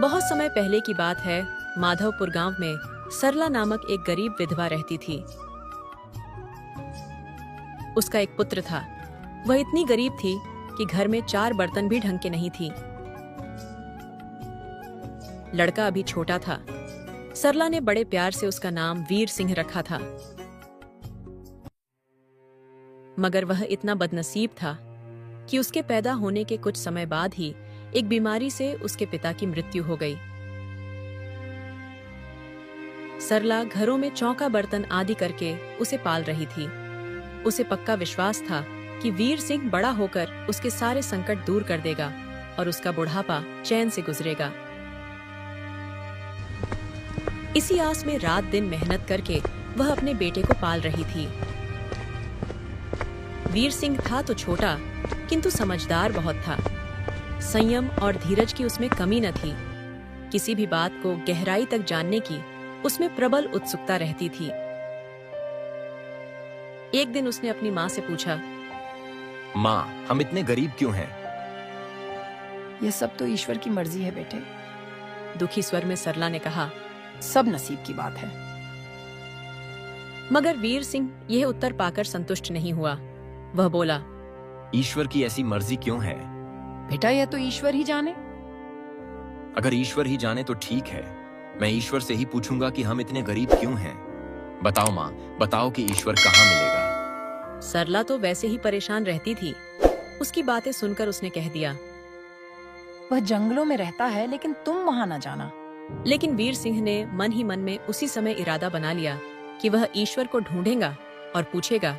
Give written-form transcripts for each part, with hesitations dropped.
बहुत समय पहले की बात है। माधवपुर गांव में सरला नामक एक गरीब विधवा रहती थी। उसका एक पुत्र था। वह इतनी गरीब थी कि घर में 4 बर्तन भी ढंग के नहीं थी। लड़का अभी छोटा था। सरला ने बड़े प्यार से उसका नाम वीर सिंह रखा था। मगर वह इतना बदनसीब था कि उसके पैदा होने के कुछ समय बाद ही एक बीमारी से उसके पिता की मृत्यु हो गई। सरला घरों में चौका बर्तन आदि करके उसे पाल रही थी। उसे पक्का विश्वास था कि वीर सिंह बड़ा होकर उसके सारे संकट दूर कर देगा और उसका बुढ़ापा चैन से गुजरेगा। इसी आस में रात दिन मेहनत करके वह अपने बेटे को पाल रही थी। वीर सिंह था तो छोटा, किंतु समझदार बहुत था। संयम और धीरज की उसमें कमी न थी। किसी भी बात को गहराई तक जानने की उसमें प्रबल उत्सुकता रहती थी। एक दिन उसने अपनी माँ से पूछा, माँ, हम इतने गरीब क्यों हैं? यह सब तो ईश्वर की मर्जी है बेटे। दुखी स्वर में सरला ने कहा। सब नसीब की बात है। मगर वीर सिंह यह उत्तर पाकर संतुष्ट नहीं हुआ। वह बोला, ईश्वर की ऐसी मर्जी क्यों है? बेटा, यह तो ईश्वर ही जाने। अगर ईश्वर ही जाने तो ठीक है। मैं ईश्वर से ही पूछूंगा कि हम इतने गरीब क्यों हैं। बताओ माँ, बताओ कि ईश्वर कहाँ मिलेगा। सरला तो वैसे ही परेशान रहती थी। उसकी बातें सुनकर उसने कह दिया, वह जंगलों में रहता है, लेकिन तुम वहां न जाना। लेकिन वीर सिंह ने मन ही मन में उसी समय इरादा बना लिया कि वह ईश्वर को ढूंढेगा और पूछेगा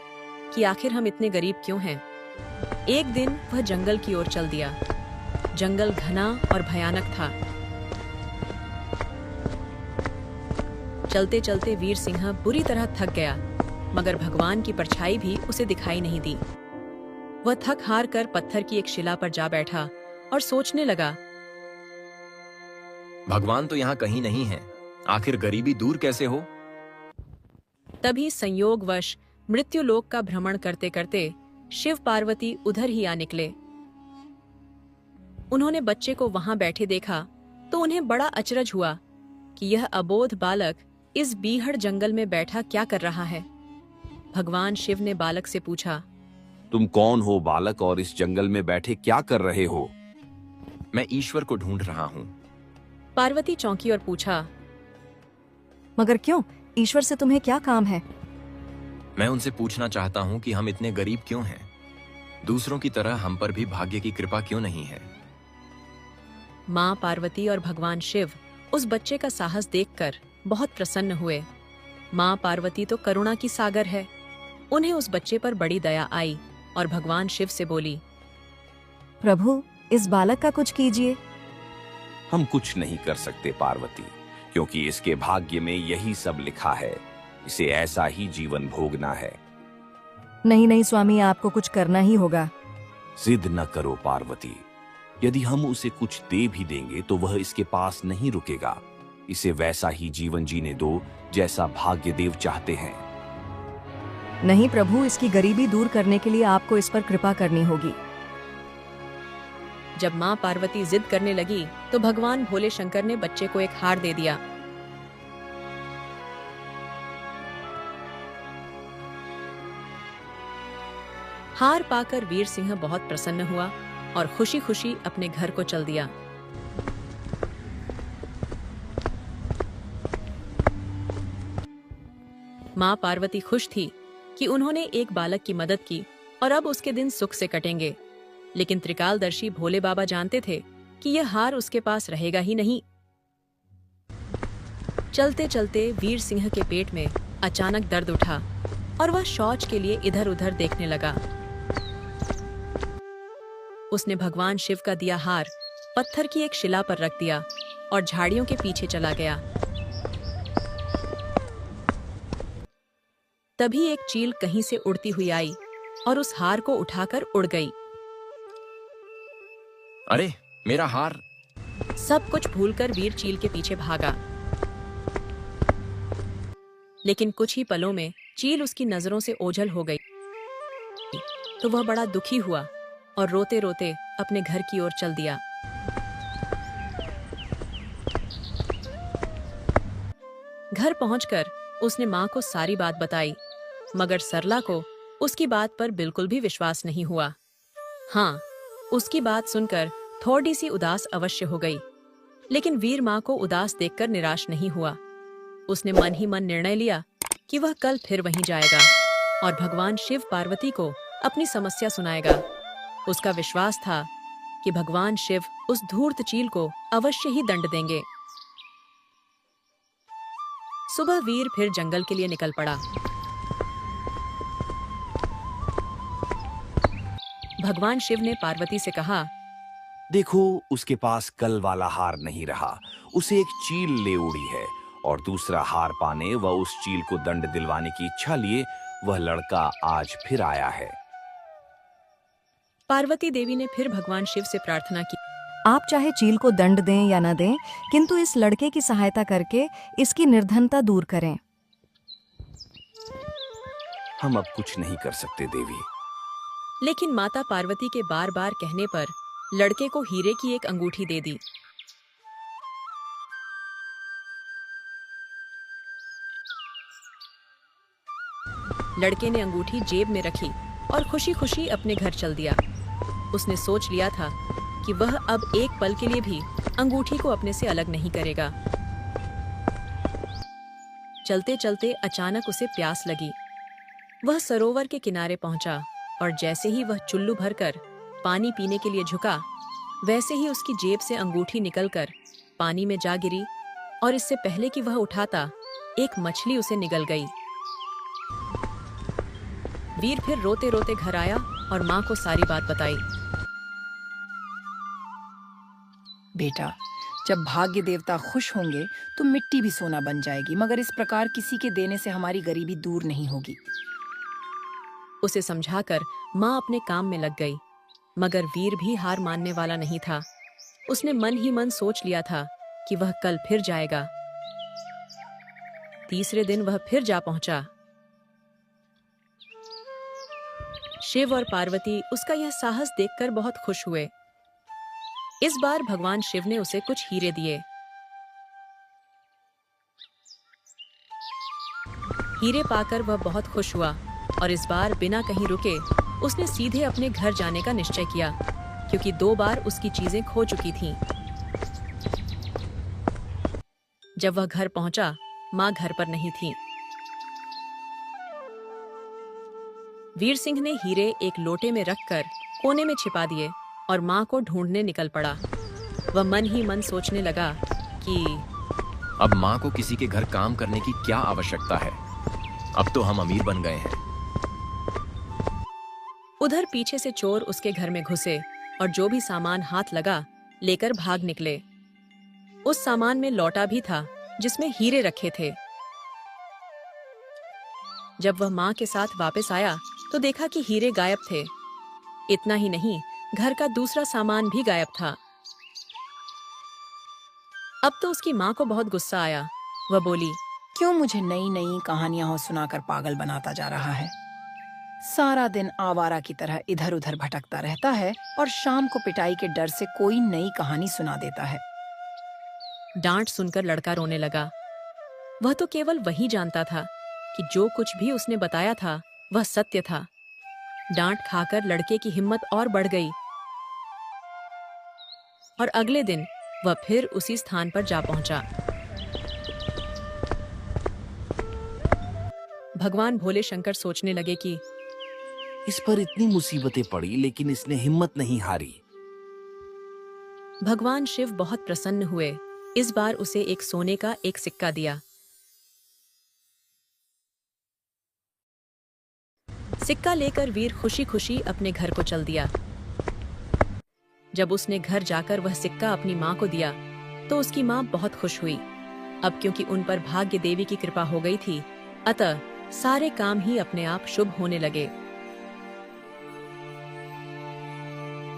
कि आखिर हम इतने गरीब क्यों हैं। एक दिन वह जंगल की ओर चल दिया। जंगल घना और भयानक था। चलते चलते वीर सिंह बुरी तरह थक गया, मगर भगवान की परछाई भी उसे दिखाई नहीं दी। वह थक हार कर पत्थर की एक शिला पर जा बैठा और सोचने लगा, भगवान तो यहाँ कहीं नहीं है। आखिर गरीबी दूर कैसे हो? तभी संयोगवश मृत्युलोक का भ्रमण करते करते शिव पार्वती उधर ही आ निकले। उन्होंने बच्चे को वहां बैठे देखा तो उन्हें बड़ा अचरज हुआ कि यह अबोध बालक इस बीहड़ जंगल में बैठा क्या कर रहा है। भगवान शिव ने बालक से पूछा, तुम कौन हो बालक, और इस जंगल में बैठे क्या कर रहे हो? मैं ईश्वर को ढूंढ रहा हूँ। पार्वती चौंकी और पूछा, मगर क्यों? ईश्वर से तुम्हें क्या काम है? मैं उनसे पूछना चाहता हूँ कि हम इतने गरीब क्यों हैं। दूसरों की तरह हम पर भी भाग्य की कृपा क्यों नहीं है। माँ पार्वती और भगवान शिव उस बच्चे का साहस देखकर बहुत प्रसन्न हुए। माँ पार्वती तो करुणा की सागर है। उन्हें उस बच्चे पर बड़ी दया आई और भगवान शिव से बोली, प्रभु, इस बालक का कुछ कीजिए। हम कुछ नहीं कर सकते पार्वती, क्योंकि इसके भाग्य में यही सब लिखा है। इसे ऐसा ही जीवन भोगना है। नहीं नहीं स्वामी, आपको कुछ करना ही होगा। जिद न करो पार्वती। यदि हम उसे कुछ दे भी देंगे तो वह इसके पास नहीं रुकेगा। इसे वैसा ही जीवन जीने दो जैसा भाग्यदेव चाहते हैं। नहीं प्रभु, इसकी गरीबी दूर करने के लिए आपको इस पर कृपा करनी होगी। जब माँ पार्वती जिद करने लगी तो भगवान भोले शंकर ने बच्चे को एक हार दे दिया। हार पाकर वीर सिंह बहुत प्रसन्न हुआ और खुशी खुशी अपने घर को चल दिया। माँ पार्वती खुश थी कि उन्होंने एक बालक की मदद की और अब उसके दिन सुख से कटेंगे। लेकिन त्रिकालदर्शी भोले बाबा जानते थे कि यह हार उसके पास रहेगा ही नहीं। चलते चलते वीर सिंह के पेट में अचानक दर्द उठा और वह शौच के लिए इधर उधर देखने लगा। उसने भगवान शिव का दिया हार पत्थर की एक शिला पर रख दिया और झाड़ियों के पीछे चला गया। तभी एक चील कहीं से उड़ती हुई आई और उस हार को उठाकर उड़ गई। अरे, मेरा हार! सब कुछ भूलकर वीर चील के पीछे भागा। लेकिन कुछ ही पलों में चील उसकी नजरों से ओझल हो गई। तो वह बड़ा दुखी हुआ और रोते रोते अपने घर की ओर चल दिया। घर पहुंचकर उसने माँ को सारी बात बताई, मगर सरला को उसकी बात पर बिल्कुल भी विश्वास नहीं हुआ। हाँ, उसकी बात सुनकर थोड़ी सी उदास अवश्य हो गई, लेकिन वीर माँ को उदास देखकर निराश नहीं हुआ। उसने मन ही मन निर्णय लिया कि वह कल फिर वहीं जाएगा और भगवान शिव पार्वती को अपनी समस्या सुनाएगा। उसका विश्वास था कि भगवान शिव उस धूर्त चील को अवश्य ही दंड देंगे। सुबह वीर फिर जंगल के लिए निकल पड़ा। भगवान शिव ने पार्वती से कहा, देखो, उसके पास कल वाला हार नहीं रहा, उसे एक चील ले उड़ी है और दूसरा हार पाने व उस चील को दंड दिलवाने की इच्छा लिए वह लड़का आज फिर आया है। पार्वती देवी ने फिर भगवान शिव से प्रार्थना की, आप चाहे चील को दंड दें या न दें, किंतु इस लड़के की सहायता करके इसकी निर्धनता दूर करें। हम अब कुछ नहीं कर सकते देवी। लेकिन माता पार्वती के बार बार कहने पर लड़के को हीरे की एक अंगूठी दे दी। लड़के ने अंगूठी जेब में रखी और खुशी खुशी अपने घर चल दिया। उसने सोच लिया था कि वह अब एक पल के लिए भी अंगूठी को अपने से अलग नहीं करेगा। चलते चलते अचानक उसे प्यास लगी। वह सरोवर के किनारे पहुंचा और जैसे ही वह चुल्लू भरकर पानी पीने के लिए झुका, वैसे ही उसकी जेब से अंगूठी निकलकर पानी में जा गिरी और इससे पहले कि वह उठाता, एक मछली उसे निगल गई। वीर फिर रोते रोते घर आया और माँ को सारी बात बताई। बेटा, जब भाग्य देवता खुश होंगे तो मिट्टी भी सोना बन जाएगी, मगर इस प्रकार किसी के देने से हमारी गरीबी दूर नहीं होगी। उसे समझाकर माँ अपने काम में लग गई, मगर वीर भी हार मानने वाला नहीं था। उसने मन ही मन सोच लिया था कि वह कल फिर जाएगा। तीसरे दिन वह फिर जा पहुंचा। शिव और पार्वती उसका यह साहस देखकर बहुत खुश हुए। इस बार भगवान शिव ने उसे कुछ हीरे दिए। हीरे पाकर वह बहुत खुश हुआ और इस बार बिना कहीं रुके उसने सीधे अपने घर जाने का निश्चय किया, क्योंकि 2 बार उसकी चीजें खो चुकी थीं। जब वह घर पहुंचा, मां घर पर नहीं थी। वीर सिंह ने हीरे एक लोटे में रखकर कोने में छिपा दिए और मां को ढूंढने निकल पड़ा। वह मन ही मन सोचने लगा कि अब माँ को किसी के घर काम करने की क्या आवश्यकता है? अब तो हम अमीर बन गए हैं। उधर पीछे से चोर उसके घर में घुसे और जो भी सामान हाथ लगा लेकर भाग निकले। उस सामान में लौटा भी था जिसमें हीरे रखे थे। जब वह मां के साथ वापस आया तो देखा कि हीरे गायब थे। इतना ही नहीं, घर का दूसरा सामान भी गायब था। अब तो उसकी मां को बहुत गुस्सा आया। वह बोली, क्यों मुझे नई नई कहानियां सुनाकर पागल बनाता जा रहा है? सारा दिन आवारा की तरह इधर उधर भटकता रहता है और शाम को पिटाई के डर से कोई नई कहानी सुना देता है। डांट सुनकर लड़का रोने लगा। वह तो केवल वही जानता था कि जो कुछ भी उसने बताया था वह सत्य था। डांट खाकर लड़के की हिम्मत और बढ़ गई और अगले दिन वह फिर उसी स्थान पर जा पहुंचा। भगवान भोले शंकर सोचने लगे कि इस पर इतनी मुसीबतें पड़ी लेकिन इसने हिम्मत नहीं हारी। भगवान शिव बहुत प्रसन्न हुए। इस बार उसे एक सोने का एक सिक्का दिया। सिक्का लेकर वीर खुशी खुशी अपने घर को चल दिया। जब उसने घर जाकर वह सिक्का अपनी मां को दिया तो उसकी मां बहुत खुश हुई। अब क्योंकि उन पर भाग्य देवी की कृपा हो गई थी, अतः सारे काम ही अपने आप शुभ होने लगे।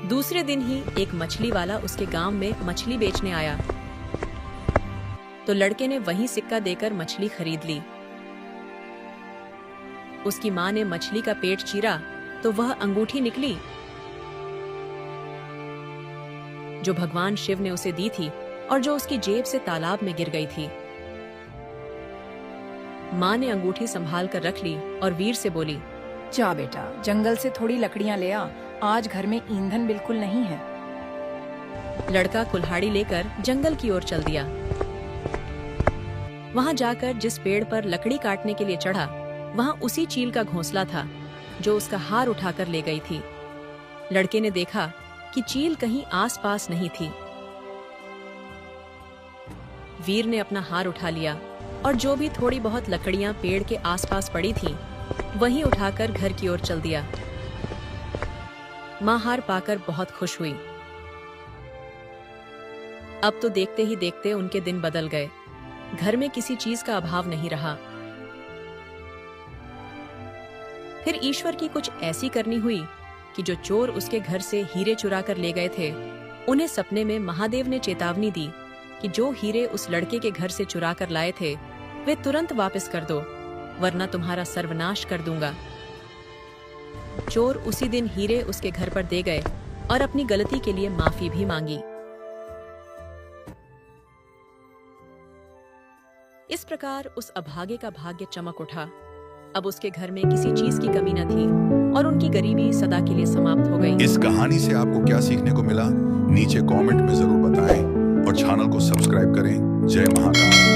दूसरे दिन ही एक मछली वाला उसके गांव में मछली बेचने आया तो लड़के ने वही सिक्का देकर मछली खरीद ली। उसकी मां ने मछली का पेट चीरा तो वह अंगूठी निकली जो भगवान शिव ने उसे दी थी और जो उसकी जेब से तालाब में गिर गई थी। माँ ने अंगूठी संभाल कर रख ली और वीर से बोली, जा बेटा, जंगल से थोड़ी लकड़ियां ले आ, आज घर में ईंधन बिल्कुल नहीं है। लड़का कुल्हाड़ी लेकर जंगल की ओर चल दिया। वहां जाकर जिस पेड़ पर लकड़ी काटने के लिए चढ़ा, वहां उसी चील का घोंसला था जो उसका हार उठाकर ले गई थी। लड़के ने देखा कि चील कहीं आसपास नहीं थी। वीर ने अपना हार उठा लिया और जो भी थोड़ी बहुत लकड़ियां पेड़ के आसपास पड़ी थीं, वहीं उठाकर घर की ओर चल दिया। मां हार पाकर बहुत खुश हुई। अब तो देखते ही देखते उनके दिन बदल गए। घर में किसी चीज का अभाव नहीं रहा। फिर ईश्वर की कुछ ऐसी करनी हुई कि जो चोर उसके घर से हीरे चुरा कर ले गए थे, उन्हें सपने में महादेव ने चेतावनी दी कि जो हीरे उस लड़के के घर से चुरा कर लाए थे, वे तुरंत वापस कर दो, वरना तुम्हारा सर्वनाश कर दूंगा। चोर उसी दिन हीरे उसके घर पर दे गए और अपनी गलती के लिए माफी भी मांगी। इस प्रकार उस अभागे का भाग्य चमक उठा। अब उसके घर में किसी चीज की कमी न थी और उनकी गरीबी सदा के लिए समाप्त हो गई। इस कहानी से आपको क्या सीखने को मिला, नीचे कमेंट में जरूर बताएं और चैनल को सब्सक्राइब करें। जय महाकाल।